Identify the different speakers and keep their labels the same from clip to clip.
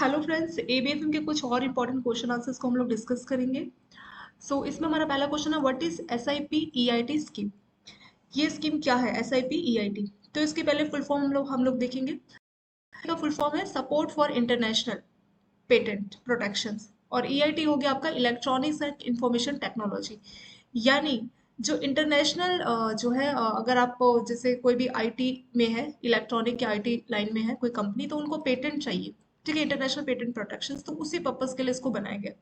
Speaker 1: Hello friends, एबीएफएम के कुछ और इम्पोर्टेंट क्वेश्चन आंसर्स को हम लोग डिस्कस करेंगे। इसमें हमारा पहला क्वेश्चन है, what is SIP EIT scheme. ये स्कीम क्या है एसआईपी ईआईटी। तो इसकी पहले फुल फॉर्म हम लोग देखेंगे। इसका फुल फॉर्म है support for international patent protections, और ईआईटी हो गया आपका इलेक्ट्रॉनिक्स एंड इंफॉर्मेशन टेक्नोलॉजी। यानी जो इंटरनेशनल जो है अगर आप जैसे कोई भी आईटी में है, इलेक्ट्रॉनिक या आईटी लाइन में है कोई कंपनी, तो उनको पेटेंट चाहिए। ठीक है, इंटरनेशनल पेटेंट प्रोटेक्शन, तो उसी पर्पज के लिए इसको बनाया गया।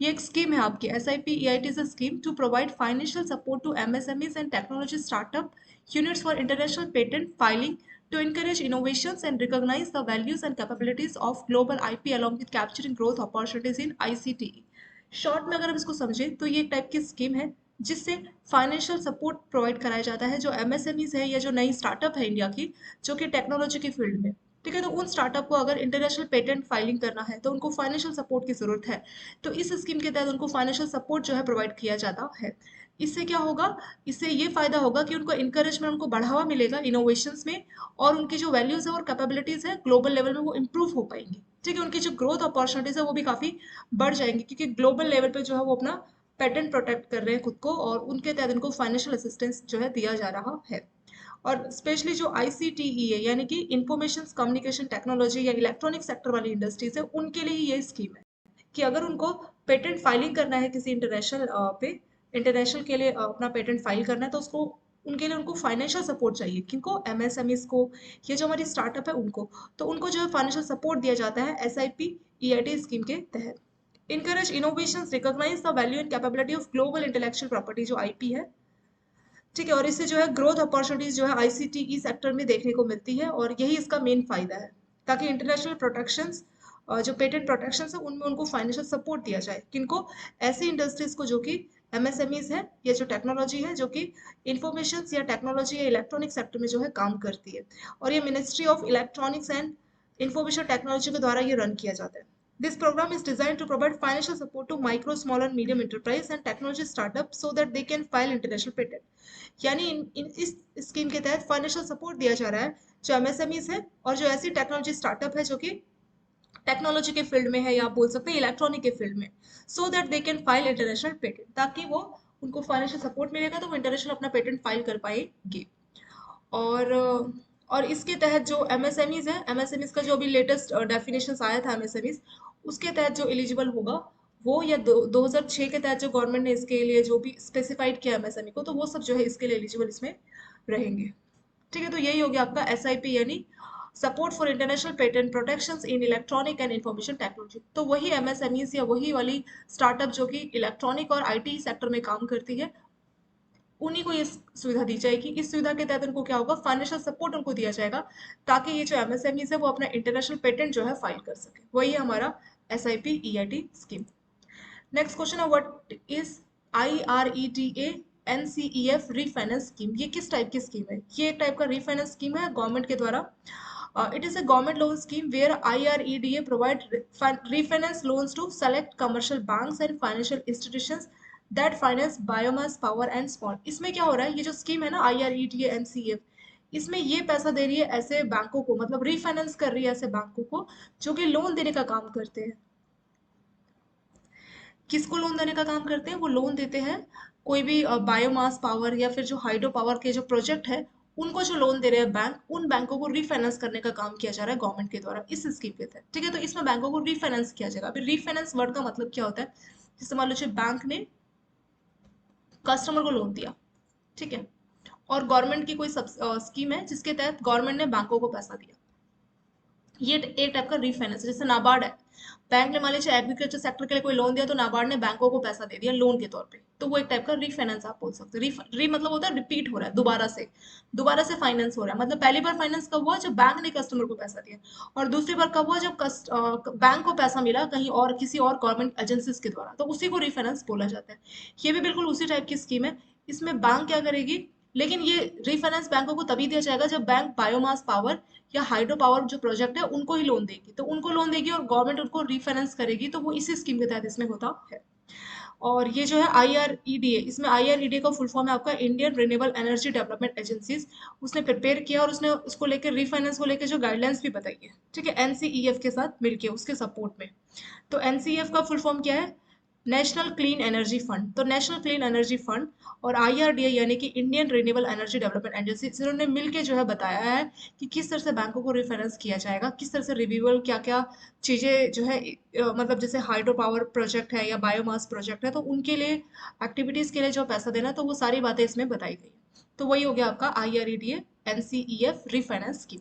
Speaker 1: ये एक स्कीम है आपकी S I P E I T is a scheme to provide financial support to MSMEs and technology startup units for international patent filing to encourage innovations and recognize the values and capabilities of global IP along with capturing growth opportunities in ICT। Short में अगर हम इसको समझें तो ये एक type की scheme है जिससे फाइनेंशियल सपोर्ट प्रोवाइड कराया जाता है जो एमएसएमईज है या जो नई स्टार्टअप है इंडिया की, जो कि टेक्नोलॉजी की फील्ड में। ठीक है, तो उन स्टार्टअप को अगर इंटरनेशनल पेटेंट फाइलिंग करना है तो उनको फाइनेंशियल सपोर्ट की जरूरत है। तो इस स्कीम के तहत उनको फाइनेंशियल सपोर्ट जो है प्रोवाइड किया जाता है। इससे क्या होगा, इससे ये फायदा होगा कि उनको इंकरेजमेंट, उनको बढ़ावा मिलेगा इनोवेशंस में, और उनकी जो वैल्यूज है और कैपेबिलिटीज है ग्लोबल लेवल में वो इम्प्रूव हो पाएंगी। ठीक है, उनकी जो ग्रोथ अपॉर्चुनिटीज है वो भी काफी बढ़ जाएंगी, क्योंकि ग्लोबल लेवल पे जो है वो अपना पेटेंट प्रोटेक्ट कर रहे हैं खुद को, और उनके तहत उनको फाइनेंशियल असिस्टेंस जो है दिया जा रहा है। और स्पेशली जो आईसीटीई है, यानी कि इंफॉर्मेशन कम्युनिकेशन टेक्नोलॉजी या इलेक्ट्रॉनिक सेक्टर वाली इंडस्ट्रीज है, उनके लिए ये स्कीम है कि अगर उनको पेटेंट फाइलिंग करना है किसी इंटरनेशनल पे, इंटरनेशनल के लिए अपना पेटेंट फाइल करना है, तो उसको उनके लिए उनको फाइनेंशियल सपोर्ट चाहिए। किनको, एमएसएमईज को, ये जो हमारी स्टार्टअप है उनको। तो उनको जो है फाइनेंशियल सपोर्ट दिया जाता है एसआईपी ईआईटी स्कीम के तहत। Encourage innovation, recognise the value and capability of global intellectual property, जो आईपी है। ठीक है, और इससे जो है ग्रोथ अपॉर्चुनिटीज जो है आईसीटी सेक्टर में देखने को मिलती है, और यही इसका मेन फायदा है, ताकि इंटरनेशनल प्रोटेक्शंस, जो पेटेंट प्रोटेक्शंस है उनमें उनको फाइनेंशियल सपोर्ट दिया जाए। किनको, ऐसी इंडस्ट्रीज को जो कि एमएसएमईज है, या जो टेक्नोलॉजी है जो कि इंफॉर्मेशन या टेक्नोलॉजी या इलेक्ट्रॉनिक सेक्टर में जो है काम करती है। और ये ministry of electronics and information technology के द्वारा ये रन किया जाता है। This program is designed to provide financial support to micro, small and medium enterprise and technology startups so that they can file international patent। यानी इस scheme के तहत फाइनेंशियल सपोर्ट दिया जा रहा है जो एमएसएमईज है और जो ऐसी टेक्नोलॉजी स्टार्टअप है जो कि टेक्नोलॉजी के फील्ड में है, या आप बोल सकते हैं इलेक्ट्रॉनिक के फील्ड में, so that they can file international patent, ताकि वो, उनको फाइनेंशियल सपोर्ट मिलेगा तो वो इंटरनेशनल अपना पेटेंट फाइल कर पाएंगे। और और इसके तहत जो एमएसएमईज है, एमएसएमईज का जो अभी लेटेस्ट डेफिनेशन आया था एमएसएमईज, उसके तहत जो एलिजिबल होगा वो, या 2006 के तहत जो गवर्नमेंट ने इसके लिए जो भी स्पेसिफाइड किया एमएसएमई को, तो वो सब जो है इसके लिए एलिजिबल इसमें रहेंगे। ठीक है, तो यही हो गया आपका एसआईपी, यानी support for international patent protections in electronic and information technology. तो वही एमएसएमईज या वही वाली स्टार्टअप जो कि इलेक्ट्रॉनिक और आईटी सेक्टर में काम करती है, उन्हीं को ये सुविधा दी जाएगी। इस सुविधा के तहत उनको क्या होगा, फाइनेंशियल सपोर्ट उनको दिया जाएगा, ताकि ये जो एमएसएमईज है वो अपना इंटरनेशनल पेटेंट जो है फाइल कर सके। वही है हमारा SIP EIT scheme. Next question है, what is IRETA NCEF refinance scheme. ये किस टाइप की स्कीम है? ये एक टाइप का रीफाइनेंस स्कीम है गवर्नमेंट के द्वारा। It is a government loan scheme where IREDA provide refinance loans to select commercial banks and financial institutions that finance biomass power and small। इसमें क्या हो रहा है, ये जो स्कीम है ना IREDA NCF, इसमें ये पैसा दे रही है ऐसे बैंकों को, मतलब रीफाइनेंस कर रही है ऐसे बैंकों को जो कि लोन देने का काम करते हैं। किसको लोन देने का काम करते हैं? वो लोन देते हैं कोई भी बायोमास पावर या फिर जो हाइड्रो पावर के जो प्रोजेक्ट है, उनको जो लोन दे रहे हैं बैंक, उन बैंकों को रीफाइनेंस करने का काम किया जा रहा है गवर्नमेंट के द्वारा इस स्कीम के तहत। ठीक है, तो इसमें बैंकों को रीफाइनेंस किया जाएगा। अभी रीफाइनेंस वर्ड का मतलब क्या होता है? जैसे मान लीजिए बैंक ने कस्टमर को लोन दिया, ठीक है, और गवर्नमेंट की कोई स्कीम है जिसके तहत गवर्नमेंट ने बैंकों को पैसा दिया, ये एक टाइप का रीफाइनेंस। जैसे नाबार्ड है, बैंक ने मान लीजिए एग्रीकल्चर सेक्टर के लिए कोई लोन दिया, तो नाबार्ड ने बैंकों को पैसा दे दिया लोन के तौर पे, तो वो एक टाइप का रीफाइनेंस आप बोल सकते हो। री मतलब होता है रिपीट हो रहा है, दोबारा से फाइनेंस हो रहा है। मतलब पहली बार फाइनेंस कब हुआ? जब बैंक ने कस्टमर को पैसा दिया, और दूसरी बार कब हुआ? जब बैंक को पैसा मिला कहीं और, किसी और गवर्नमेंट एजेंसीज के द्वारा, तो उसी को रीफाइनेंस बोला जाता है। ये भी बिल्कुल उसी टाइप की स्कीम है। इसमें बैंक क्या करेगी, लेकिन ये रीफाइनेंस बैंकों को तभी दिया जाएगा जब बैंक बायोमास पावर या हाइड्रो पावर जो प्रोजेक्ट है उनको ही लोन देगी, तो उनको लोन देगी और गवर्नमेंट उनको रीफाइनेंस करेगी, तो वो इसी स्कीम के तहत इसमें होता है। और ये जो है IREDA, इसमें IREDA का फुल फॉर्म है आपका Indian renewable energy development agencies. उसने प्रिपेयर किया और उसने उसको लेकर रीफाइनेंस को लेकर जो गाइडलाइंस भी बताई है, ठीक है, NCEF के साथ मिलके उसके सपोर्ट में। तो NCEF का फुल फॉर्म क्या है? National clean energy fund. तो नेशनल क्लीन एनर्जी फंड और IRDA यानी कि Indian renewable energy development agency, इन्होंने मिलकर जो है बताया है कि किस तरह से बैंकों को रिफाइनेंस किया जाएगा, किस तरह से रिन्यूएबल क्या क्या चीज़ें जो है मतलब जैसे हाइड्रो पावर प्रोजेक्ट है या बायोमास प्रोजेक्ट है, तो उनके लिए एक्टिविटीज़ के लिए जो पैसा देना, तो वो सारी बातें इसमें बताई गई। तो वही हो गया आपका IREDA NCEF refinance scheme.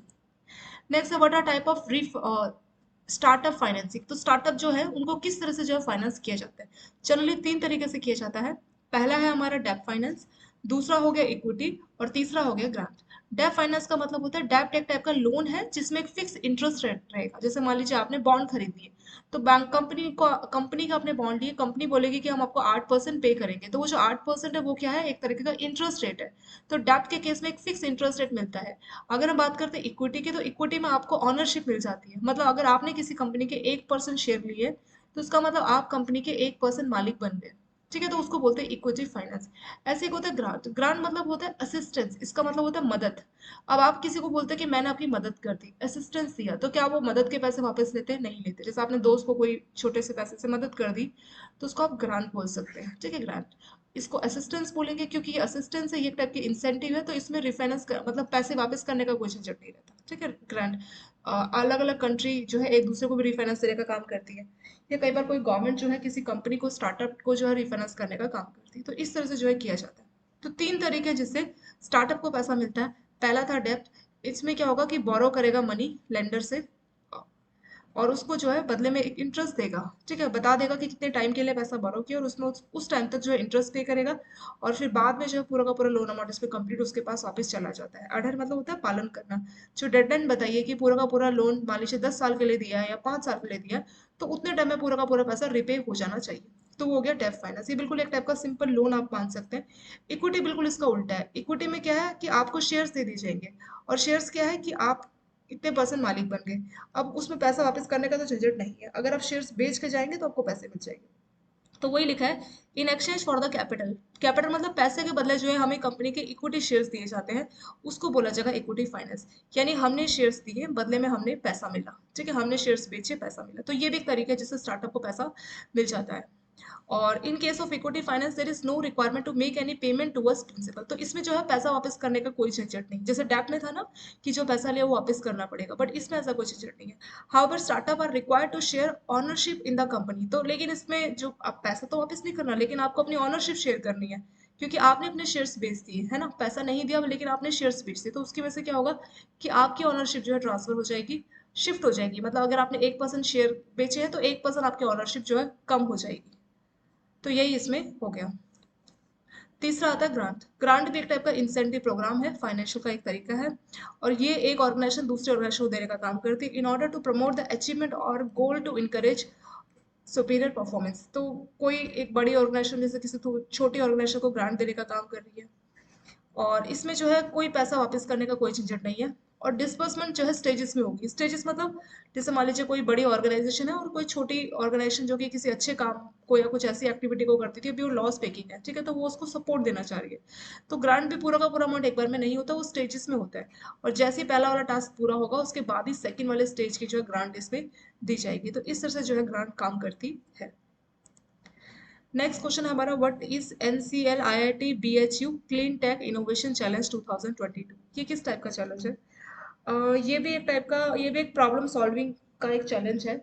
Speaker 1: Next है what are type of startup financing. तो स्टार्टअप जो है उनको किस तरह से जो है फाइनेंस किया जाता है? जनरली तीन तरीके से किया जाता है। पहला है हमारा डेप फाइनेंस, दूसरा हो गया इक्विटी, और तीसरा हो गया ग्रांट। डेप फाइनेंस का मतलब होता है, डेप्ट एक टाइप का लोन है जिसमें एक फिक्स इंटरेस्ट रेट रहेगा। जैसे मान लीजिए आपने बॉन्ड खरीद लिए, तो बैंक कंपनी का आपने बॉन्ड लिए, कंपनी बोलेगी कि हम आपको 8% पे करेंगे, तो वो जो 8% है वो क्या है? एक तरीके का इंटरेस्ट रेट है। तो डेप्ट के केस में एक फिक्स इंटरेस्ट रेट मिलता है। अगर हम बात करते हैं इक्विटी की, तो इक्विटी में आपको ऑनरशिप मिल जाती है। मतलब अगर आपने किसी कंपनी के 1% शेयर लिए, तो उसका मतलब आप कंपनी के 1% मालिक बन गए, ठीक है, तो उसको बोलते हैं इक्विटी फाइनेंस। ऐसे एक होता है ग्रांट। ग्रांट मतलब होता है असिस्टेंस, इसका मतलब होता है मदद। अब आप किसी को बोलते हैं कि मैंने आपकी मदद कर दी, असिस्टेंस दिया, तो क्या वो मदद के पैसे वापस लेते हैं? नहीं लेते। जैसे आपने दोस्त को कोई छोटे से पैसे से मदद कर दी, तो उसको आप ग्रांट बोल सकते हैं, ठीक है, ग्रांट। इसको असिस्टेंस बोलेंगे क्योंकि ये असिस्टेंस है, ये एक टाइप की इंसेंटिव है, तो इसमें रिफाइनेंस मतलब पैसे वापस करने का कोई झंझट नहीं रहता, ठीक है, ग्रांट। अलग अलग कंट्री जो है एक दूसरे को भी रिफाइनेंस देने का काम करती है, या कई बार कोई गवर्नमेंट जो है किसी कंपनी को, स्टार्टअप को जो है रिफाइनेंस करने का काम करती है। तो इस तरह से जो है किया जाता है। तो तीन तरीके हैं जिससे स्टार्टअप को पैसा मिलता है। पहला था डेप्थ। इसमें क्या होगा कि बोरो करेगा मनी लेंडर से, और उसको जो है बदले में एक इंटरेस्ट देगा, ठीक है, बता देगा कि कितने टाइम के लिए पैसा बोरो किया, और उसमें उस टाइम तक जो है इंटरेस्ट पे करेगा, और फिर बाद में जो है पूरा का पूरा लोन अमाउंट इस पे कंप्लीट उसके पास वापस चला जाता है। अडर मतलब होता है पालन करना। जो डेडलाइन बताइए कि पूरा का पूरा लोन मान लीजिए 10 साल के लिए दिया है या 5 साल के लिए दिया है, तो उतने टाइम में पूरा का पूरा पैसा रिपे हो जाना चाहिए। तो वो हो गया डेप फाइनेंस। ये बिल्कुल एक टाइप का सिंपल लोन आप मान सकते हैं। इक्विटी बिल्कुल इसका उल्टा है। इक्विटी में क्या है कि आपको शेयर्स दे दिए जाएंगे, और शेयर्स क्या है कि आप इतने परसेंट मालिक बन गए। अब उसमें पैसा वापस करने का तो झंझट नहीं है, अगर आप शेयर्स बेच के जाएंगे तो आपको पैसे मिल जाएंगे। तो वही लिखा है, in exchange for the capital. Capital मतलब पैसे के बदले जो है हमें कंपनी के इक्विटी शेयर्स दिए जाते हैं, उसको बोला जाएगा इक्विटी फाइनेंस। यानी हमने शेयर्स दिए, बदले में हमने पैसा मिला, ठीक है, हमने शेयर्स बेचे, पैसा मिला। तो ये भी एक तरीका है जिससे स्टार्टअप को पैसा मिल जाता है। और in case of equity finance there is no requirement to make any payment towards principal. तो इसमें जो है पैसा वापस करने का कोई झंझट नहीं, जैसे डेट में था ना कि जो पैसा लिया वो वापस करना पड़ेगा, बट इसमें ऐसा कोई झंझट नहीं है। However startup are required to share ownership in the company. तो लेकिन इसमें जो आप पैसा तो वापस नहीं करना, लेकिन आपको अपनी ऑनरशिप शेयर करनी है, क्योंकि आपने अपने शेयर्स बेच दिए है ना, पैसा नहीं दिया लेकिन आपने शेयर्स बेच दिए, तो उसकी वजह से क्या होगा कि आपकी ऑनरशिप जो है ट्रांसफर हो जाएगी, शिफ्ट हो जाएगी। मतलब अगर आपने 1% शेयर बेचे हैं, तो 1% आपकी ऑनरशिप जो है कम हो जाएगी। तो यही इसमें हो गया। तीसरा आता है ग्रांट। ग्रांट भी एक टाइप का इंसेंटिव प्रोग्राम है, फाइनेंशियल का एक तरीका है, और ये एक ऑर्गेनाइजेशन दूसरे ऑर्गेनाइजेशन को देने का काम करती है in order to promote the achievement और goal to encourage superior performance. तो कोई एक बड़ी ऑर्गेनाइजेशन जैसे किसी छोटी ऑर्गेनाइजेशन को ग्रांट देने का काम कर रही है, और इसमें जो है कोई पैसा वापस करने का कोई झंझट नहीं है। और डिस्बर्समेंट जो है स्टेजेस में होगी। स्टेजेस मतलब जैसे मान लीजिए कोई बड़ी ऑर्गेनाइजेशन है और कोई छोटी ऑर्गेनाइजेशन जो कि किसी अच्छे काम को या कुछ ऐसी एक्टिविटी को करती थी, अभी वो लॉस मेकिंग है, ठीक है, तो वो उसको सपोर्ट देना चाह रही है। तो ग्रांट भी पूरा का पूरा अमाउंट एक बार में नहीं होता, वो स्टेजेस में होता है। और जैसे ही पहला वाला टास्क पूरा होगा, उसके बाद ही सेकंड वाले स्टेज की जो है ग्रांट इसमें दी जाएगी। तो इस तरह से जो है ग्रांट काम करती है। नेक्स्ट क्वेश्चन है हमारा, what is NCL IIT BHU clean tech innovation challenge 2022। ये किस टाइप का चैलेंज है? ये भी एक टाइप का, ये भी एक प्रॉब्लम सॉल्विंग का एक चैलेंज है,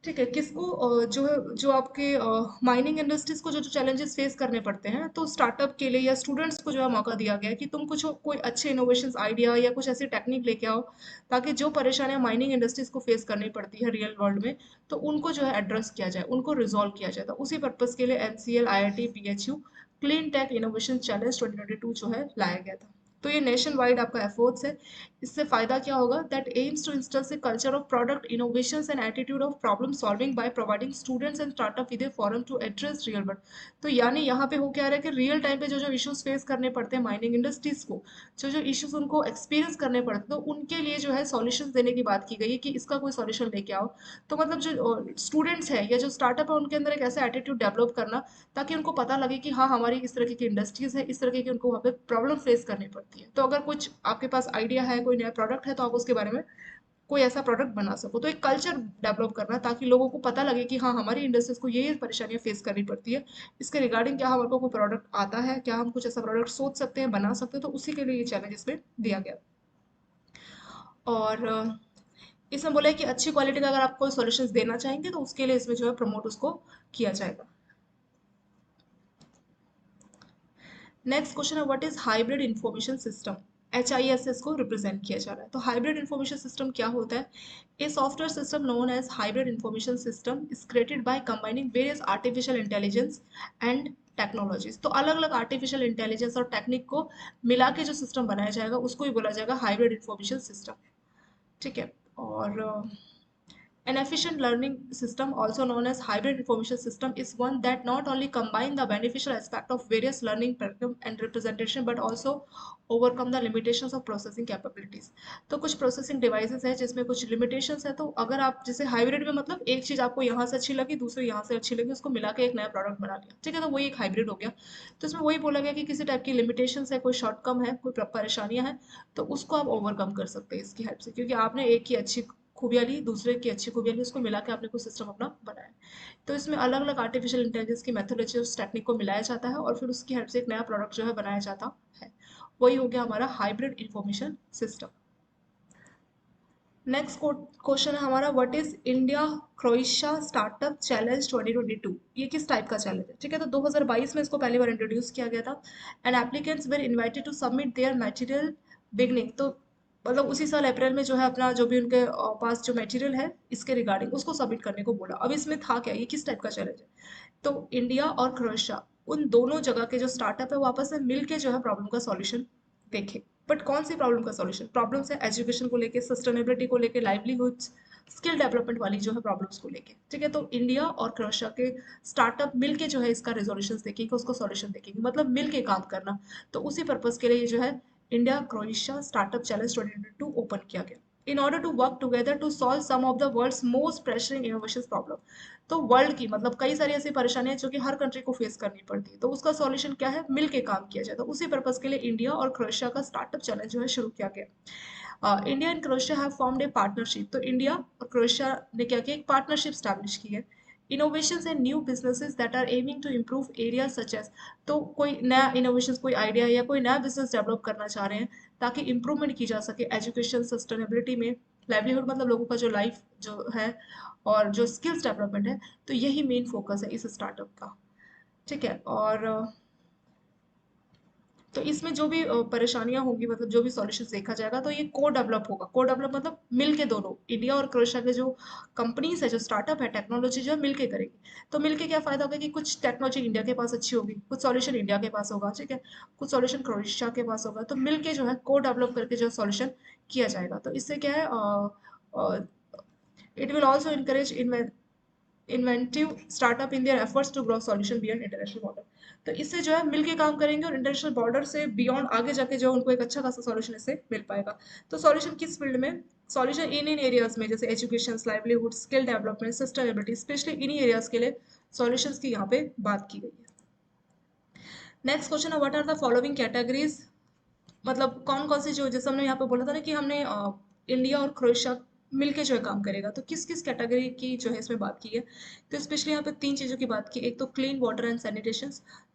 Speaker 1: ठीक है। किसको जो है, जो आपके माइनिंग इंडस्ट्रीज को जो जो चैलेंजेस फेस करने पड़ते हैं, तो स्टार्टअप के लिए या स्टूडेंट्स को जो है मौका दिया गया है कि तुम कुछ कोई अच्छे इनोवेशंस आइडिया या कुछ ऐसी टेक्निक लेके आओ, ताकि जो परेशानियां माइनिंग इंडस्ट्रीज को फेस करनी पड़ती है रियल वर्ल्ड में, तो उनको जो है एड्रेस किया जाए, उनको रिजॉल्व किया जाए। तो उसी पर्पज के लिए NCL IIT BHU clean tech innovation challenge 2022 जो है लाया गया था। तो ये नेशन वाइड आपका एफर्ट्स है। इससे फायदा क्या होगा, that aims to install a culture of product innovations and attitude of problem solving by providing students and startup with a forum to address real world. तो यानी यहाँ पे हो क्या रहा है कि रियल टाइम पे जो जो इश्यूज फेस करने पड़ते हैं माइनिंग इंडस्ट्रीज को, जो जो इश्यूज उनको एक्सपीरियंस करने पड़ते हैं, तो उनके लिए जो है सॉल्यूशंस देने की बात की गई है कि इसका कोई सॉल्यूशन लेके आओ। तो मतलब जो स्टूडेंट्स है या जो स्टार्टअप है उनके अंदर एक ऐसा एटीट्यूड डेवलप करना, ताकि उनको पता लगे कि हाँ हमारी इस तरह की इंडस्ट्रीज है, इस तरह की उनको वहाँ पे प्रॉब्लम फेस करनी पड़ती है। तो अगर कुछ आपके पास आइडिया है, कोई नया प्रोडक्ट है, तो आप उसके बारे में कोई ऐसा प्रोडक्ट बना सको। तो एक कल्चर डेवलप करना ताकि लोगों को पता लगे कि हाँ हमारी इंडस्ट्रीज को ये परेशानियां फेस करनी पड़ती है, इसके रिगार्डिंग क्या हमारे को कोई प्रोडक्ट आता है, क्या हम कुछ ऐसा प्रोडक्ट सोच सकते हैं, बना सकते हैं। तो उसी के लिए ये चैलेंज इसमें दिया गया। और इसमें बोला है कि अच्छी क्वालिटी का अगर आप कोई सॉल्यूशंस देना चाहेंगे तो उसके लिए इसमें जो है प्रमोट उसको किया जाएगा। नेक्स्ट क्वेश्चन है what is hybrid information system. HISS को रिप्रेजेंट किया जा रहा है। तो हाइब्रिड इंफॉर्मेशन सिस्टम क्या होता है, a software system known as hybrid information system is created by combining various artificial intelligence and technologies. तो अलग अलग आर्टिफिशियल इंटेलिजेंस और टेक्निक को मिला के जो सिस्टम बनाया जाएगा उसको ही बोला जाएगा हाइब्रिड इंफॉर्मेशन सिस्टम। ठीक है। और an efficient learning system, also known as hybrid information system, is one that not only combine the beneficial aspect of various learning program and representation, but also overcome the limitations of processing capabilities. तो कुछ processing devices है जिसमें कुछ limitations है। तो अगर आप जैसे हाइब्रिड में मतलब एक चीज आपको यहाँ से अच्छी लगी, दूसरी यहाँ से अच्छी लगी, उसको मिला के एक नया प्रोडक्ट बना लिया, ठीक है, तो वही एक हाइब्रिड हो गया। तो इसमें वही बोला गया कि किसी टाइप की लिमिटेशंस है, कोई शॉर्टकम है, कोई परेशानियां हैं, तो उसको आप ओवरकम कर सकते हैं इसकी हेल्प से, क्योंकि आपने एक की अच्छी खूबियाँ ली, दूसरे की अच्छी खूबियाँ ली, उसको मिला के आपने कुछ सिस्टम अपना बनाया। तो इसमें अलग अलग आर्टिफिशियल इंटेलिजेंस की मेथोडोलॉजी उस टेक्निक को मिलाया जाता है और फिर उसकी हेल्प से एक नया प्रोडक्ट जो है बनाया जाता है। वही हो गया हमारा hybrid information system. Next question है हमारा what is India Croatia startup challenge 2022। ये किस टाइप का चैलेंज है, ठीक है। तो 2022 में इसको पहली बार इंट्रोड्यूस किया गया था। And applicants were invited to submit their material beginning. तो मतलब उसी साल अप्रैल में जो है अपना जो भी उनके पास जो मटेरियल है इसके रिगार्डिंग उसको सबमिट करने को बोला। अब इसमें था क्या, ये किस टाइप का चैलेंज है, तो इंडिया और क्रोएशिया उन दोनों जगह के जो स्टार्टअप है वो आपस में मिलके जो है प्रॉब्लम का सॉल्यूशन देखे। बट कौन सी प्रॉब्लम का सॉल्यूशन, प्रॉब्लम्स है एजुकेशन को लेके, सस्टेनेबिलिटी को लेके, लाइवलीहुड्स, स्किल डेवलपमेंट वाली जो है प्रॉब्लम्स को लेके, ठीक है। तो इंडिया और क्रोएशिया के स्टार्टअप मिलके जो है इसका रेजोल्यूशन देखेंगे, उसको सॉल्यूशन देखेंगे, मतलब मिलके काम करना। तो उसी पर्पज के लिए जो है India Croatia startup challenge 2022 open किया गया in order to work together to solve some of the world's most pressuring innovation problem. तो वर्ल्ड की मतलब कई सारी ऐसी परेशानियां जो कि हर कंट्री को फेस करनी पड़ती है, तो उसका सॉल्यूशन क्या है, मिल के काम किया जाए। तो उसी पर्पज के लिए इंडिया और क्रोएशिया का स्टार्टअप चैलेंज जो है शुरू किया गया। India and Croatia have formed a partnership. तो इंडिया और क्रोएशिया ने क्या किया, एक पार्टनरशिप स्टैब्लिश की है। Innovations and new businesses that are aiming to improve area such as. तो कोई नया इनोवेशन, कोई आइडिया या कोई नया बिजनेस डेवलप करना चाह रहे हैं ताकि इंप्रूवमेंट की जा सके एजुकेशन, सस्टेनेबिलिटी में, लाइवलीहुड मतलब लोगों का जो लाइफ जो है, और जो स्किल्स डेवलपमेंट है। तो यही मेन फोकस है इस स्टार्टअप का, ठीक है। और तो इसमें जो भी परेशानियां होंगी, मतलब जो भी सॉल्यूशन देखा जाएगा, तो ये को डेवलप होगा। को डेवलप मतलब मिलके दोनों इंडिया और क्रोएशिया के जो कंपनीज है, जो स्टार्टअप है, टेक्नोलॉजी जो है मिलके करेगी। तो मिलके क्या फायदा होगा कि कुछ टेक्नोलॉजी इंडिया के पास अच्छी होगी, कुछ सॉल्यूशन इंडिया के पास होगा, ठीक है, कुछ सॉल्यूशन क्रोएशिया के पास होगा। तो मिलके जो है को डेवलप करके जो सॉल्यूशन किया जाएगा। तो इससे क्या है, it will also encourage inventive startup in their efforts to grow solution beyond international border. तो इससे जो है मिलके काम करेंगे और इंटरनेशनल बॉर्डर से बियॉन्ड आगे जाके जो उनको एक अच्छा खासा सॉल्यूशन इससे मिल पाएगा। तो सॉल्यूशन किस फील्ड में, सॉल्यूशन इन एरियाज में, जैसे education, livelihood, skill development, sustainability, specially इन्हीं एरियाज के लिए सॉल्यूशंस की यहाँ पे बात की गई है। नेक्स्ट क्वेश्चन है what are the following categories. मतलब कौन कौन सी, जो जैसे हमने यहाँ पे बोला था ना कि हमने इंडिया और क्रोएशिया मिलके जो है काम करेगा, तो किस किस कैटेगरी की जो है इसमें बात की है। तो स्पेशली यहाँ पे तीन चीजों की बात की, एक तो क्लीन वाटर एंड सैनिटेशन,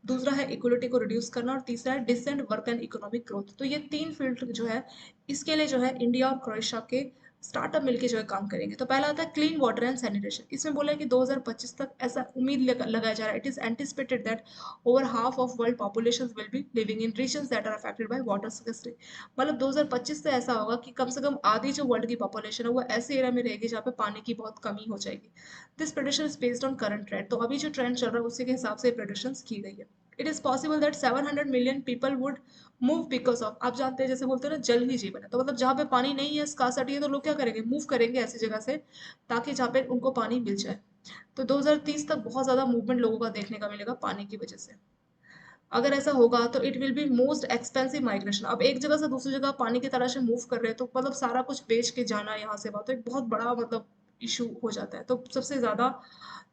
Speaker 1: दूसरा है इक्वलिटी को रिड्यूस करना, और तीसरा है decent work and economic growth. तो ये तीन फील्ड जो है इसके लिए जो है इंडिया और क्रोएशिया के स्टार्टअप मिलके जो है काम करेंगे। तो पहला आता है क्लीन वाटर एंड सैनिटेशन। इसमें बोला है कि 2025 तक ऐसा उम्मीद लगाया जा रहा है, it is anticipated that over half of world populations will be living in regions that are affected by water scarcity। मतलब 2025 से ऐसा होगा कि कम से कम आधी जो वर्ल्ड की पॉपुलेशन है वो ऐसे एरिया में रहेगी जहाँ पे पानी की बहुत कमी हो जाएगी। This prediction is based on current trend. तो अभी जो ट्रेंड चल रहा है उसी के हिसाब से प्रेडिक्शंस की गई है। It is possible that 700 million people would move because of, आप जानते हैं जैसे बोलते हैं ना जल ही जीवन है, तो मतलब जहाँ पे पानी नहीं है, स्कार्सिटी है, तो लोग क्या करेंगे, मूव करेंगे ऐसी जगह से ताकि जहाँ पे उनको पानी मिल जाए। तो 2030 तक बहुत ज्यादा मूवमेंट लोगों का देखने का मिलेगा पानी की वजह से। अगर ऐसा होगा तो it will be most expensive migration. अब एक जगह से दूसरी जगह पानी की तरह से मूव कर रहे हैं, तो मतलब सारा कुछ बेच के जाना यहाँ से वहाँ, तो एक बहुत बड़ा मतलब इशू हो जाता है। तो सबसे ज्यादा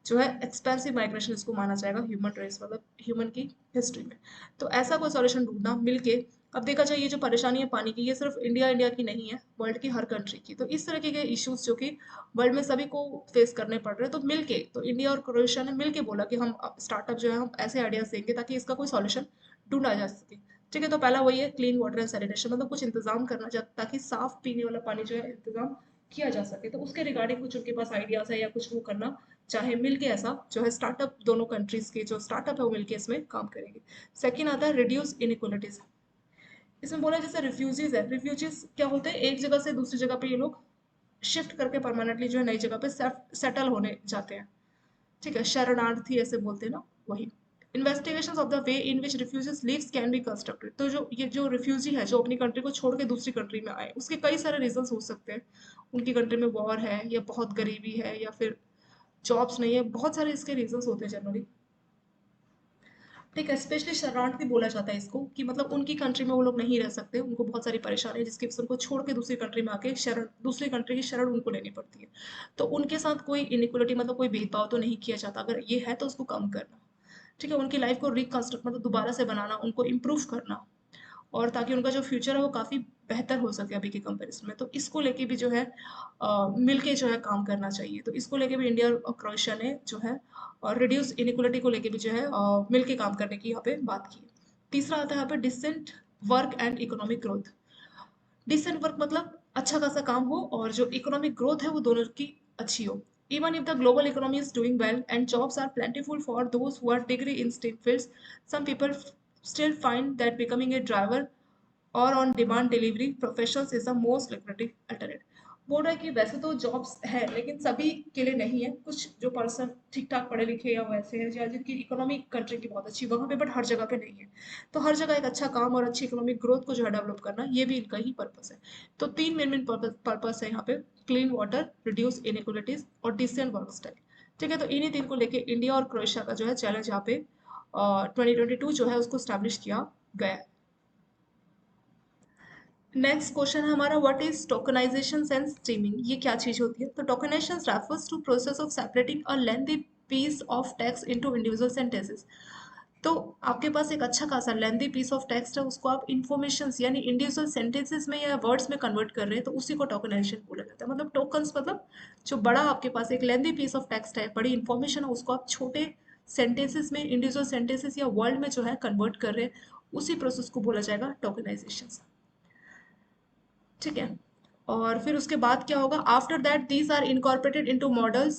Speaker 1: जो है एक्सपेंसिव माइग्रेशन इसको माना जाएगा ह्यूमन रेस, मतलब ह्यूमन की हिस्ट्री में। तो ऐसा कोई सॉल्यूशन ढूंढना मिलके। अब देखा जाए ये जो परेशानी है पानी की, ये सिर्फ इंडिया इंडिया की नहीं है, वर्ल्ड की हर कंट्री की। तो इस तरीके के इश्यूज जो कि वर्ल्ड में सभी को फेस करने पड़ रहे हैं, तो मिलके, तो इंडिया और क्रोएशिया ने मिलके बोला कि हम स्टार्टअप जो है हम ऐसे आइडियाज देंगे ताकि इसका कोई सॉल्यूशन ढूंढा जा सके। ठीक है, तो पहला वही है क्लीन वाटर एंड सैनिटेशन, मतलब कुछ इंतजाम करना ताकि साफ पीने वाला पानी जो है इंतजाम किया जा सके। तो उसके रिगार्डिंग कुछ उनके पास आइडियाज है या कुछ वो करना चाहे मिलके, ऐसा जो है स्टार्टअप, दोनों कंट्रीज के जो स्टार्टअप है वो मिलके इसमें काम करेंगे। सेकेंड आता है रिड्यूस इनइक्वालिटीज। इसमें बोला जैसे रिफ्यूजीज है, रिफ्यूजीज क्या होते हैं, एक जगह से दूसरी जगह पे ये लोग शिफ्ट करके परमानेंटली जो है नई जगह पे सेटल होने जाते हैं। ठीक है, शरणार्थी ऐसे बोलते हैं ना, वही। Investigation of the way in which refugees lives can be constructed. तो जो ये जो रिफ्यूजी है जो अपनी कंट्री को छोड़ के दूसरी कंट्री में आए, उसके कई सारे रीजन हो सकते हैं। उनकी कंट्री में वॉर है, या बहुत गरीबी है, या फिर जॉब्स नहीं है, बहुत सारे इसके रीजंस होते हैं जनरली। ठीक है, स्पेशली शरणार्थी बोला जाता है इसको, कि मतलब उनकी कंट्री में वो लोग नहीं रह सकते, उनको बहुत सारी परेशानी है जिसकी वजह से उनको छोड़ के दूसरी कंट्री में आके शरण, दूसरी कंट्री की शरण उनको लेनी पड़ती है। तो उनके साथ कोई इनिक्वलिटी, मतलब कोई भेदभाव तो नहीं किया जाता, अगर ये है तो उसको कम करना। ठीक है, उनकी लाइफ को रिकंस्ट्रक्ट, मतलब दोबारा से बनाना, उनको इम्प्रूव करना, और ताकि उनका जो फ्यूचर है वो काफ़ी बेहतर हो सके अभी के कंपैरिजन में। तो इसको लेके भी जो है मिलके जो है काम करना चाहिए। तो इसको लेके भी इंडिया और क्रोएशिया ने जो है, और रिड्यूस इनइक्वलिटी को लेके भी जो है मिलके काम करने की यहाँ पे बात की। तीसरा आता है यहाँ पे decent work and economic growth. Decent work मतलब अच्छा खासा काम हो, और जो इकोनॉमिक ग्रोथ है वो दोनों की अच्छी हो। Even if the global economy is doing well and jobs are plentiful for those who are degree in STEM fields, some people still find that becoming a driver और on demand delivery professionals is the most lucrative alternate. बोल रहा है कि वैसे तो jobs है लेकिन सभी के लिए नहीं है, कुछ जो पर्सन ठीक ठाक पढ़े लिखे या वैसे हैं या जिनकी इकोनॉमी कंट्री की बहुत अच्छी वहाँ पे, बट हर जगह पे नहीं है। तो हर जगह एक अच्छा काम और अच्छी इकोनॉमिक ग्रोथ को जो है डेवलप करना, ये भी इनका ही पर्पस है। तो तीन मेन मेन पर्पस है यहाँ पे, क्लीन वाटर, रिड्यूस इनइक्वलिटीज और डिसेंट वर्क स्टाइल। ठीक है, तो इन्हीं तीन को लेके इंडिया और क्रोएशिया का जो है चैलेंज यहाँ पे 2022 जो है उसको स्टैब्लिश किया गया है। नेक्स्ट क्वेश्चन है हमारा, what is tokenisation and streaming, ये क्या चीज होती है। तो tokenisation refers to process of separating a lengthy piece of text into individual sentences. तो आपके पास एक अच्छा खासा लेंथी पीस ऑफ टेक्स्ट है, उसको आप इन्फॉर्मेशन यानी इंडिविजुअल सेंटेंसेस में या वर्ड्स में कन्वर्ट कर रहे हैं, तो उसी को टोकनाइजेशन बोला जाता है। मतलब टोकन्स मतलब जो बड़ा आपके पास एक लेंथी पीस ऑफ टेक्स्ट है, बड़ी इंफॉर्मेशन है, उसको आप छोटे सेंटेंसेस में, इंडिविजुअल सेंटेंसेस या वर्ड में जो है कन्वर्ट कर रहे हैं, उसी प्रोसेस को बोला जाएगा टोकनाइजेशन। ठीक है, और फिर उसके बाद क्या होगा, after that these are incorporated into models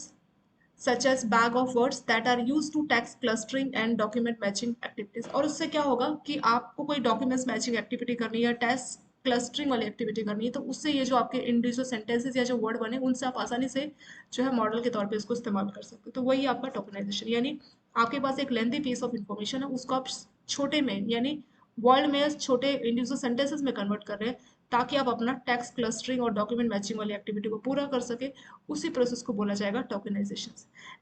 Speaker 1: such as bag of words that are use to text clustering and document matching activities. और उससे क्या होगा कि आपको कोई डॉक्यूमेंट्स मैचिंग एक्टिविटी करनी है या टेक्स्ट क्लस्टरिंग वाली एक्टिविटी करनी है, तो उससे ये जो आपके इंडिविजुअल सेंटेंसेस या जो वर्ड बने, उनसे आप आसानी से जो है मॉडल के तौर पे इसको इस्तेमाल कर सकते हो। तो वही आपका टोकनाइजेशन, यानी आपके पास एक लेंथी पीस ऑफ इंफॉर्मेशन है, उसको आप छोटे में यानी वर्ड में छोटे इंडिविजुअल सेंटेंसेस में कन्वर्ट कर रहे हैं, ताकि आप अपना टेक्स्ट क्लस्टरिंग और डॉक्यूमेंट मैचिंग वाली एक्टिविटी को पूरा कर सके। उसी प्रोसेस को बोला जाएगा टोकनाइजेशन।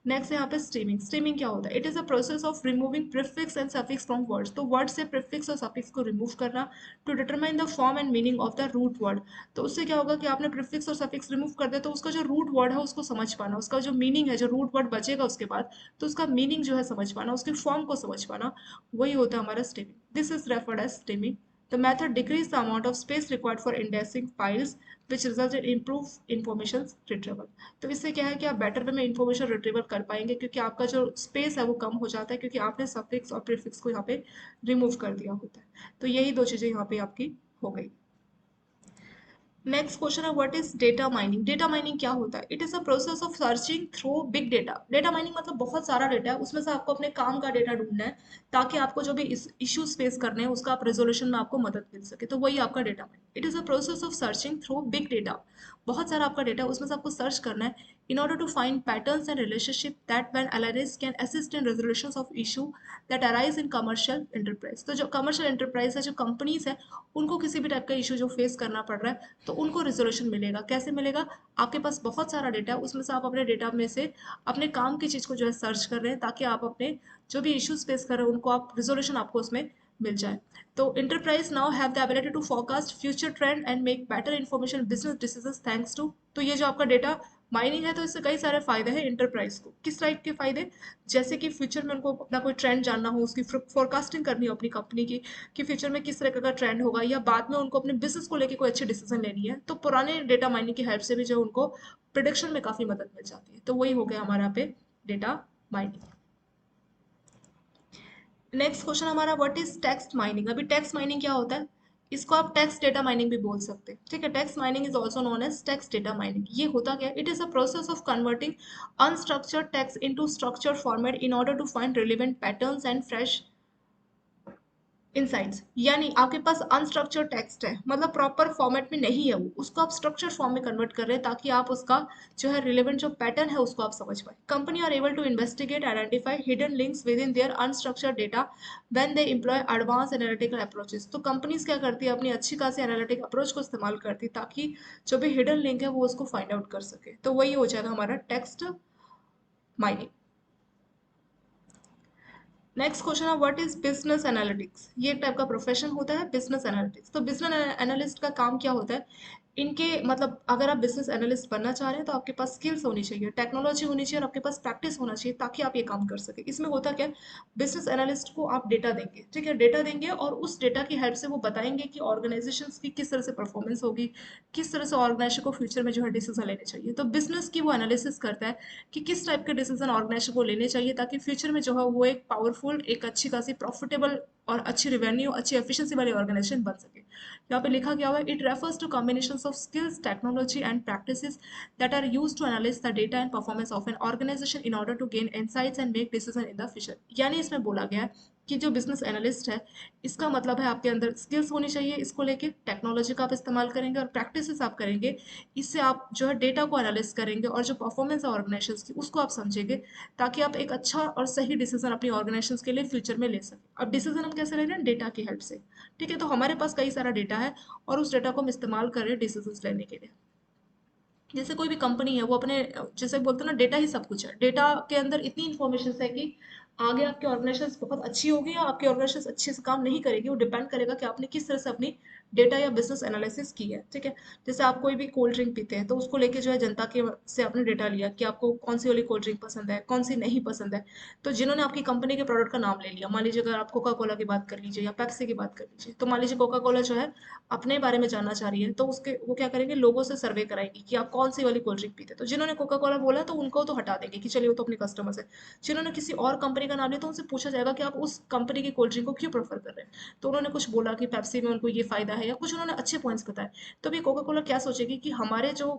Speaker 1: नेक्स्ट है यहाँ पे स्ट्रीमिंग। स्ट्रीमिंग क्या होता है, it is a process of removing prefix and suffix from words. तो वर्ड से प्रीफिक्स और सफिक्स को रिमूव करना to determine the form and meaning of the root word. तो उससे क्या होगा कि आपने प्रीफिक्स और सफिक्स रिमूव कर दिया, तो उसका जो रूट वर्ड है उसको समझ पाना, उसका जो मीनिंग है, जो रूट वर्ड बचेगा उसके बाद, तो उसका मीनिंग जो है समझ पाना, उसकी फॉर्म को समझ पाना, वही होता है हमारा streaming. This is referred as streaming. The method decreases the amount of space required for indexing files, which results in improved information retrieval. तो इससे क्या है कि आप बेटर वे में इंफॉर्मेशन रिट्रीवल कर पाएंगे, क्योंकि आपका जो स्पेस है वो कम हो जाता है, क्योंकि आपने सफिक्स और प्रीफिक्स को यहाँ पे रिमूव कर दिया होता है। तो यही दो चीजें यहाँ पे आपकी हो गई। नेक्स्ट क्वेश्चन है, what is data mining. Data mining क्या होता है, it is a process of searching through big data. Data mining मतलब बहुत सारा डेटा है, उसमें से आपको अपने काम का डेटा ढूंढना है, ताकि आपको जो भी इश्यूज फेस करने हैं उसका आप रेजोल्यूशन में आपको मदद मिल सके। तो वही आपका data mining. It is a process of searching through big data. बहुत सारा आपका डेटा है, उसमें से आपको सर्च करना है in order to find patterns and relationship that when analysts can assist in resolutions of issue that arise in commercial enterprise। तो जो commercial enterprise है, जो companies है, उनको किसी भी टाइप का इशू जो फेस करना पड़ रहा है तो उनको रिजोल्यूशन मिलेगा। कैसे मिलेगा? आपके पास बहुत सारा डेटा है, उसमें से आप अपने डेटा में से अपने काम की चीज़ को जो है सर्च कर रहे हैं ताकि आप अपने जो भी इश्यूज फेस कर रहे हैं उनको आप रिजोल्यूशन आपको उसमें मिल जाए। तो enterprise now have the ability to forecast future trend and make better information business decisions thanks to. तो ये जो आपका डेटा माइनिंग है तो इससे कई सारे फायदे हैं इंटरप्राइज को। किस टाइप के फायदे? जैसे कि फ्यूचर में उनको अपना कोई ट्रेंड जानना हो, उसकी फोरकास्टिंग करनी हो अपनी कंपनी की कि फ्यूचर में किस तरह का ट्रेंड होगा, या बाद में उनको अपने बिजनेस को लेकर कोई अच्छी डिसीजन लेनी है तो पुराने डेटा माइनिंग की हेल्प से भी जो उनको प्रिडिक्शन में काफ़ी मदद मिल जाती है। तो वही हो गया हमारा यहाँ पे डेटा माइनिंग। नेक्स्ट क्वेश्चन हमारा व्हाट इज टेक्स्ट माइनिंग। अभी टेक्स्ट माइनिंग क्या होता है? इसको आप टेक्स्ट डेटा माइनिंग भी बोल सकते हैं, ठीक है। Text mining is also known as text data mining. ये होता क्या है? It is a process of converting unstructured text into structured format in order to find relevant patterns and fresh insights. यानी आपके पास अनस्ट्रक्चर्ड टेक्स्ट है, मतलब proper format में नहीं है, वो उसको आप स्ट्रक्चर फॉर्म में कन्वर्ट कर रहे हैं ताकि आप उसका जो है रिलेवेंट जो पैटर्न है उसको आप समझ पाए। Company are able to investigate identify hidden links with in their unstructured data when they employ advance analytical approaches. तो कंपनीज क्या करती है? अपनी अच्छी खासी एनालिटिक अप्रोच को इस्तेमाल करती है ताकि जो भी हिडन लिंक है वो उसको फाइंड आउट कर सके। तो वही हो जाएगा हमारा टेक्स्ट माइनिंग। नेक्स्ट क्वेश्चन है व्हाट इज बिजनेस एनालिटिक्स। ये एक टाइप का प्रोफेशन होता है बिजनेस एनालिटिक्स। तो बिजनेस एनालिस्ट का काम क्या होता है? इनके मतलब अगर आप बिजनेस एनालिस्ट बनना चाह रहे हैं तो आपके पास स्किल्स होनी चाहिए, टेक्नोलॉजी होनी चाहिए और आपके पास प्रैक्टिस होना चाहिए ताकि आप ये काम कर सके। इसमें होता क्या है? बिजनेस एनालिस्ट को आप डेटा देंगे, ठीक है, डेटा देंगे और उस डेटा की हेल्प से वो बताएंगे कि ऑर्गेनाइजेशंस की किस तरह से परफॉर्मेंस होगी, किस तरह से ऑर्गेनाइजेशन को फ्यूचर में जो है डिसीजन लेने चाहिए। तो बिजनेस की वो एनालिसिस करता है कि किस टाइप के डिसीजन ऑर्गेनाइजेशन को लेने चाहिए ताकि फ्यूचर में जो है वो एक पावरफुल, एक अच्छी खासी प्रॉफिटेबल और अच्छी रेवेन्यू, अच्छी एफिशिएंसी वाली ऑर्गेनाइजेशन बन सके। यहाँ पे लिखा गया हुआ है it refers to combination of skills, technology and practices that are used to analyse the data and performance of an organisation in order to gain insights and make decision in the future. यानी इसमें बोला गया है कि जो business analyst है इसका मतलब है आपके अंदर स्किल्स होनी चाहिए, इसको लेके टेक्नोलॉजी का आप इस्तेमाल करेंगे और प्रैक्टिसेस आप करेंगे। इससे आप जो है डेटा को एनालिस करेंगे और जो परफॉर्मेंस है ऑर्गेनाइजेशन की उसको आप समझेंगे ताकि आप एक अच्छा और सही डिसीजन अपनी ऑर्गेनाइजेशन के लिए फ्यूचर में ले सकें। अब डिसीजन हम कैसे ले रहे हैं? डेटा की हेल्प से, ठीक है। तो हमारे पास कई सारा डेटा है और उस डेटा को हम इस्तेमाल कर रहे हैं डिसीजन लेने के लिए। जैसे कोई भी कंपनी है वो अपने जैसे बोलते हैं ना डेटा ही सब कुछ है। डेटा के अंदर इतनी इन्फॉर्मेशन है कि आगे आपकी ऑर्गेनाइजेशन बहुत अच्छी होगी या आपकी ऑर्गेनाइजेशन अच्छे से काम नहीं करेगी, वो डिपेंड करेगा कि आपने किस तरह से अपनी डेटा या बिजनेस एनालिसिस की है, ठीक है। जैसे आप कोई भी कोल्ड ड्रिंक पीते हैं तो उसको लेके जो है जनता के से आपने डेटा लिया कि आपको कौन सी वाली कोल्ड ड्रिंक पसंद है, कौन सी नहीं पसंद है। तो जिन्होंने आपकी कंपनी के प्रोडक्ट का नाम ले लिया, मान लीजिए अगर आप कोका कोला की बात कर लीजिए या पेप्सी की बात कर लीजिए, तो मान लीजिए कोका कोला जो है अपने बारे में जानना चाह रही है तो उसके वो क्या करेंगे, लोगों से सर्वे कराएंगे कि आप कौन सी वाली कोल्ड ड्रिंक पीते हैं। तो जिन्होंने कोका कोला बोला तो उनको तो हटा देंगे कि चलिए वो तो अपने कस्टमर्स है। जिन्होंने किसी और कंपनी का नाम लिया तो उनसे पूछा जाएगा कि आप उस कंपनी की कोल्ड ड्रिंक को क्यों प्रेफर कर रहे हैं। तो उन्होंने कुछ बोला कि पेप्सी में उनको ये फायदा है या कुछ उन्होंने अच्छे पॉइंट्स बताए। तो भी कोका कोला क्या सोचेगी कि हमारे जो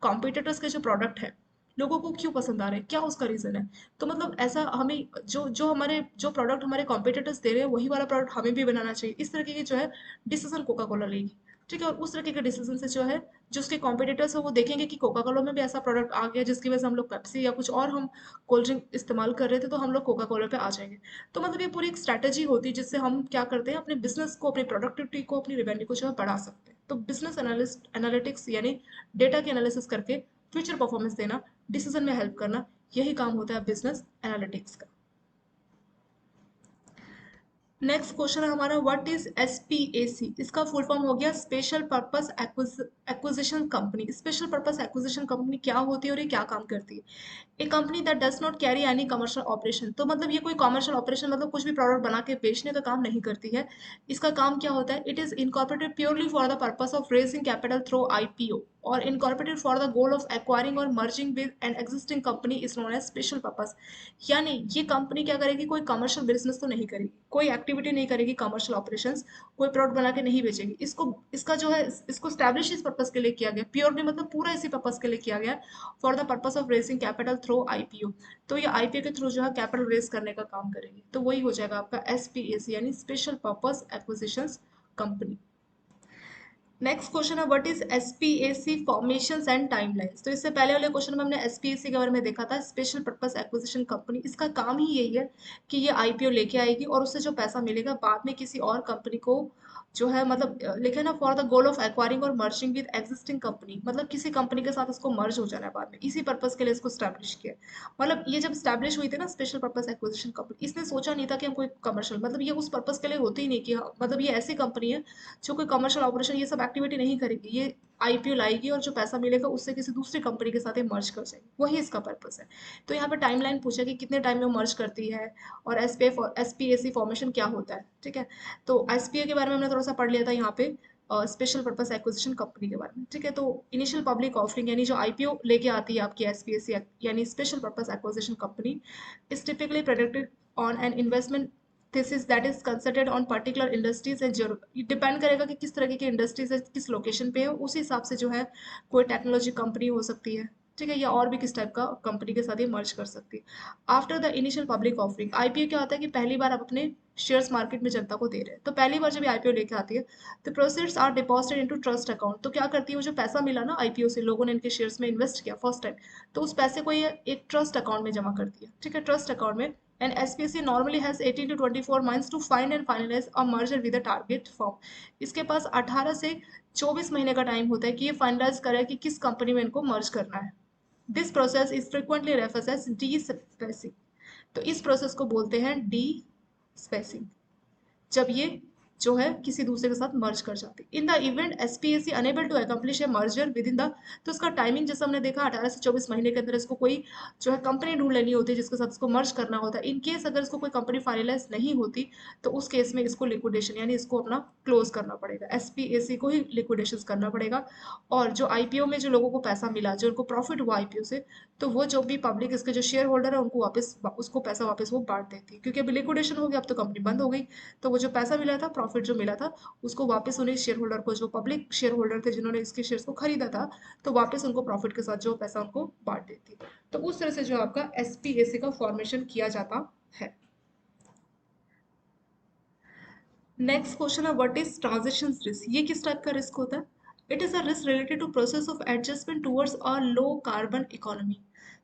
Speaker 1: कॉम्पिटिटर्स के जो प्रोडक्ट है लोगों को क्यों पसंद आ रहे हैं, क्या उसका रीजन है। तो मतलब ऐसा हमें जो जो हमारे जो प्रोडक्ट हमारे कॉम्पिटिटर्स दे रहे हैं वही वाला प्रोडक्ट हमें भी बनाना चाहिए। इस तरीके की जो है डिसीजन कोका कोला लेगी, ठीक है। और उस तरीके के डिसीजन से जो है जो उसके कॉम्पिटिटर्स है वो देखेंगे कि कोका कोला में भी ऐसा प्रोडक्ट आ गया जिसकी वजह से हम लोग पेप्सी या कुछ और हम कोल्ड ड्रिंक इस्तेमाल कर रहे थे तो हम लोग कोका कोला पे आ जाएंगे। तो मतलब ये पूरी एक स्ट्रैटेजी होती है जिससे हम क्या करते हैं अपने बिजनेस को, अपनी प्रोडक्टिविटी को, अपनी रेवेन्यू को जो है बढ़ा सकते हैं। तो बिजनेस एनालिस्ट एनालिटिक्स यानी डेटा की एनालिसिस करके फ्यूचर परफॉर्मेंस देना, डिसीजन में हेल्प करना, यही काम होता है बिजनेस एनालिटिक्स का। नेक्स्ट क्वेश्चन है हमारा व्हाट इज एसपीएसी। इसका फुल फॉर्म हो गया special purpose acquisition company. Special purpose acquisition company क्या होती है और ये क्या काम करती है? A company that does not carry any commercial operation. तो मतलब ये कोई कमर्शियल ऑपरेशन मतलब कुछ भी प्रोडक्ट बना के बेचने का काम नहीं करती है। इसका काम क्या होता है? It is incorporated purely for the purpose of raising capital through IPO और incorporated for the goal of acquiring और merging with an existing company is known as special purpose. यानी ये कंपनी क्या करेगी? कोई कमर्शियल बिजनेस तो नहीं करेगी, कोई एक्टिविटी नहीं करेगी कमर्शियल ऑपरेशंस, कोई प्रोडक्ट बना के नहीं बेचेगी। इसको इसका जो है इसको स्टैब्लिश इस पर्पस के लिए किया गया, प्योरली मतलब पूरा इसी पर्पस के लिए किया गया, for the purpose of raising capital through IPO. तो ये आईपीओ के थ्रू जो है कैपिटल रेज करने का काम करेगी। तो वही हो जाएगा आपका एसपीएसी यानी special purpose acquisitions company. Next question है what is SPAC formations and timelines. तो इससे पहले वाले क्वेश्चन में हमने एसपीएसी के बारे में देखा था, स्पेशल पर्पस एक्विजिशन कंपनी। इसका काम ही यही है कि ये आईपीओ लेके आएगी और उससे जो पैसा मिलेगा बाद में किसी और कंपनी को जो है मतलब लिखे ना for the goal of acquiring और मर्जिंग विद एग्जिस्टिंग कंपनी, मतलब किसी कंपनी के साथ उसको मर्ज हो जाना है बाद में, इसी पर्पस के लिए इसको स्टैब्लिश किया है। मतलब ये जब स्टैब्लिश हुई थी ना स्पेशल पर्पस एक्विजिशन कंपनी, इसने सोचा नहीं था कि हम कोई कमर्शियल, मतलब ये उस पर्पस के लिए होती ही नहीं कि मतलब ये ऐसी कंपनी है जो कोई कमर्शियल ऑपरेशन ये सब एक्टिविटी नहीं करेगी, ये आईपीओ लाएगी और जो पैसा मिलेगा उससे किसी दूसरी कंपनी के साथ ये मर्ज कर जाएगी, वही इसका पर्पस है। तो यहाँ पे टाइमलाइन पूछा कि कितने टाइम में मर्ज करती है और एसपीएसी फॉर्मेशन क्या होता है, ठीक है। तो एसपीए के बारे में हमने थोड़ा सा पढ़ लिया था यहाँ पे, स्पेशल पर्पस एक्विजिशन कंपनी के बारे में, ठीक है। तो इनिशियल पब्लिक ऑफरिंग यानी जो आईपीओ लेके आती है आपकी एसपीएसी यानी special purpose acquisition company, is typically predicted on an investment thesis that is concentrated on particular industries and depend करेगा कि किस तरह की इंडस्ट्रीज है, किस लोकेशन पे है, उस हिसाब से जो है कोई टेक्नोलॉजी कंपनी हो सकती है, ठीक है, या और भी किस टाइप का कंपनी के साथ ये मर्ज कर सकती है। After the initial public offering, IPO क्या होता है कि पहली बार आप अपने शेयर्स मार्केट में जनता को दे रहे हैं, तो पहली बार जब आईपीओ लेके आती है तो proceeds are deposited into trust account. तो क्या करती है, वो जो पैसा मिला ना आईपीओ से, लोगों ने इनके शेयर्स में इन्वेस्ट किया फर्स्ट टाइम, तो उस पैसे को ये एक ट्रस्ट अकाउंट में जमा करती है, ठीक है, ट्रस्ट अकाउंट में। And SPC normally has 18 to 24 months to find and finalize a merger with a target firm. इसके पास 18 से 24 महीने का टाइम होता है कि ये फाइनलाइज करे कि किस कंपनी में इनको मर्ज करना है। This process is frequently refers as the spacing. तो इस प्रोसेस को बोलते हैं डी स्पेसिंग, जब ये जो है किसी दूसरे के साथ मर्ज कर जाती है। In the event SPAC enable to accomplish a merger within the, तो इसका टाइमिंग जैसे हमने देखा 18 से 24 महीने के अंदर इसको कोई जो है कंपनी ढूंढ लेनी होती है जिसके साथ इसको मर्ज करना होता है। इन केस अगर इसको कोई कंपनी फाइनलाइज नहीं होती तो उस केस में इसको लिक्विडेशन यानी इसको अपना क्लोज करना पड़ेगा, एसपीएसी को ही लिक्विडेशन करना पड़ेगा। और जो आईपीओ में जो लोगों को पैसा मिला, जो उनको प्रॉफिट हुआ आईपीओ से, तो वो जो भी पब्लिक इसके जो शेयर होल्डर है उनको वापस उसको पैसा वापस वो बांट देती है, क्योंकि अभी लिक्विडेशन हो गया, अब तो कंपनी बंद हो गई। तो वो जो पैसा मिला था, प्रॉफिट जो मिला था, उसको वापस उन्हें शेयर होल्डर को, जो पब्लिक शेयर होल्डर थे जिन्होंने इसके शेयर्स को खरीदा था, तो वापस उनको प्रॉफिट के साथ जो पैसा उनको बांट देती। तो उस तरह से जो आपका एसपीएसी का फॉर्मेशन किया जाता है। नेक्स्ट क्वेश्चन है व्हाट इज ट्रांजिशन रिस्क। ये किस टाइप का रिस्क होता है? It is a risk related to process of adjustment towards a low carbon economy,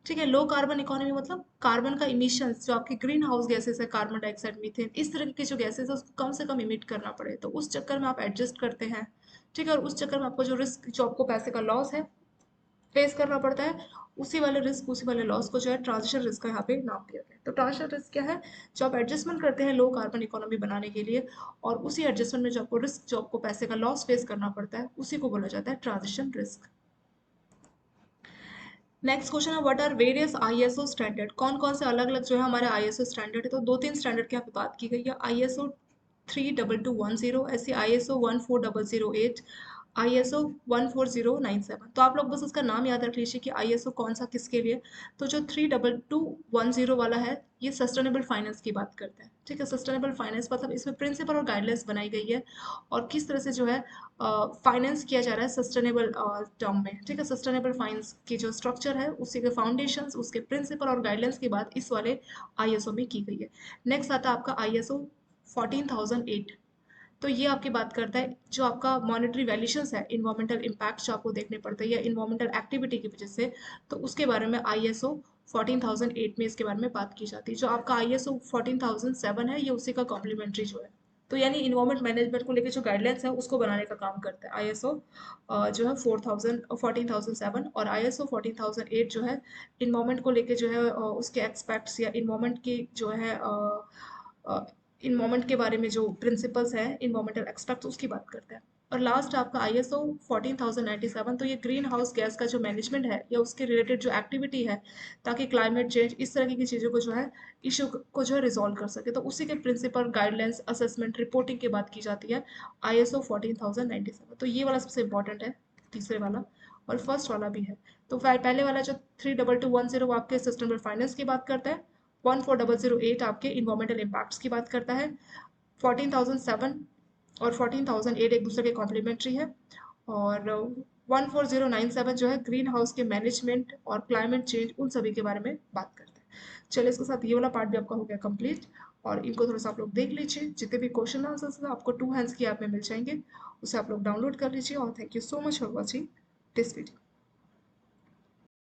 Speaker 1: ठीक है। लो कार्बन इकोनॉमी मतलब कार्बन का इमिशंस, जो आपके ग्रीन हाउस गैसेस है, कार्बन डाइऑक्साइड, मीथेन, इस तरह की जो गैसेस है उसको कम से कम इमिट करना पड़े, तो उस चक्कर में आप एडजस्ट करते हैं, ठीक है। और उस चक्कर में आपको जो रिस्क, जो आपको पैसे का लॉस है फेस करना पड़ता है, उसी वाले रिस्क, उसी वाले लॉस को जो है ट्रांजिशन रिस्क का यहाँ पे नाम दिया गया है। तो ट्रांजिशन रिस्क क्या है? जो आप एडजस्टमेंट करते हैं लो कार्बन इकोनॉमी बनाने के लिए, और उसी एडजस्टमेंट में जो आपको रिस्क, जो आपको पैसे का लॉस फेस करना पड़ता है, उसी को बोला जाता है ट्रांजिशन रिस्क। नेक्स्ट क्वेश्चन है what are various ISO standard. कौन कौन से अलग अलग जो है हमारे आईएसओ स्टैंडर्ड है? तो दो तीन स्टैंडर्ड की यहाँ पे बात की गई है। आईएसओ 3210, ऐसे आईएसओ 14008, आईएसओ 14097। तो आप लोग बस उसका नाम याद रख लीजिए कि आईएसओ कौन सा किसके लिए। तो जो 32210 वाला है, ये सस्टेनेबल फाइनेंस की बात करता है, ठीक है। सस्टेनेबल फाइनेंस मतलब इसमें प्रिंसिपल और गाइडलाइंस बनाई गई है और किस तरह से जो है फाइनेंस किया जा रहा है सस्टेनेबल टर्म में, ठीक है। सस्टेनेबल फाइनेंस की जो स्ट्रक्चर है, उसी के फाउंडेशंस, उसके प्रिंसिपल और गाइडलाइंस की बात इस वाले आईएसओ में की गई है। नेक्स्ट आता है आपका आईएसओ 14008। तो ये आपकी बात करता है जो आपका मॉनेटरी वैल्यूशंस है, इन्वायरमेंटल इम्पैक्ट जो आपको देखने पड़ते हैं या इन्वायरमेंटल एक्टिविटी की वजह से, तो उसके बारे में आईएसओ 14008 में इसके बारे में बात की जाती है। जो आपका आईएसओ 14007 है, ये उसी का कॉम्प्लीमेंट्री जो है, तो यानी इन्वायरमेंट मैनेजमेंट को लेकर जो गाइडलाइंस है उसको बनाने का काम करता है आईएसओ जो है 14007। और आईएसओ 14008 जो है इन्वायरमेंट को लेकर जो है उसके एक्सपेक्ट्स या इन्वायरमेंट की जो है इन्वायरमेंट के बारे में जो प्रिंसिपल्स हैं, इन्वायरमेंटल एक्सपेक्ट्स, उसकी बात करता है। और लास्ट आपका आईएसओ 14097, तो ये ग्रीन हाउस गैस का जो मैनेजमेंट है या उसके रिलेटेड जो एक्टिविटी है, ताकि क्लाइमेट चेंज इस तरह की चीज़ों को जो है इशू को जो है रिजॉल्व कर सके, तो उसी के प्रिंसिपल, गाइडलाइंस, असेसमेंट, रिपोर्टिंग की बात की जाती है आईएसओ 14097। तो ये वाला सबसे इंपॉर्टेंट है, तीसरे वाला, और फर्स्ट वाला भी है। तो पहले वाला जो 32210 आपके सस्टेनेबल फाइनेंस की बात करता है, 14008 आपके इन्वायरमेंटल इम्पैक्ट्स की बात करता है, 14007 और 14008 एक दूसरे के कॉम्प्लीमेंट्री है, और 14097 जो है ग्रीन हाउस के मैनेजमेंट और क्लाइमेट चेंज, उन सभी के बारे में बात करता है। चलिए इसके साथ ये वाला पार्ट भी आपका हो गया कंप्लीट, और इनको थोड़ा सा आप लोग देख लीजिए, जितने भी क्वेश्चन आंसर्स आपको टू हैंड्स की ऐप में मिल जाएंगे, उसे आप लोग डाउनलोड कर लीजिए। और thank you so much for watching this video.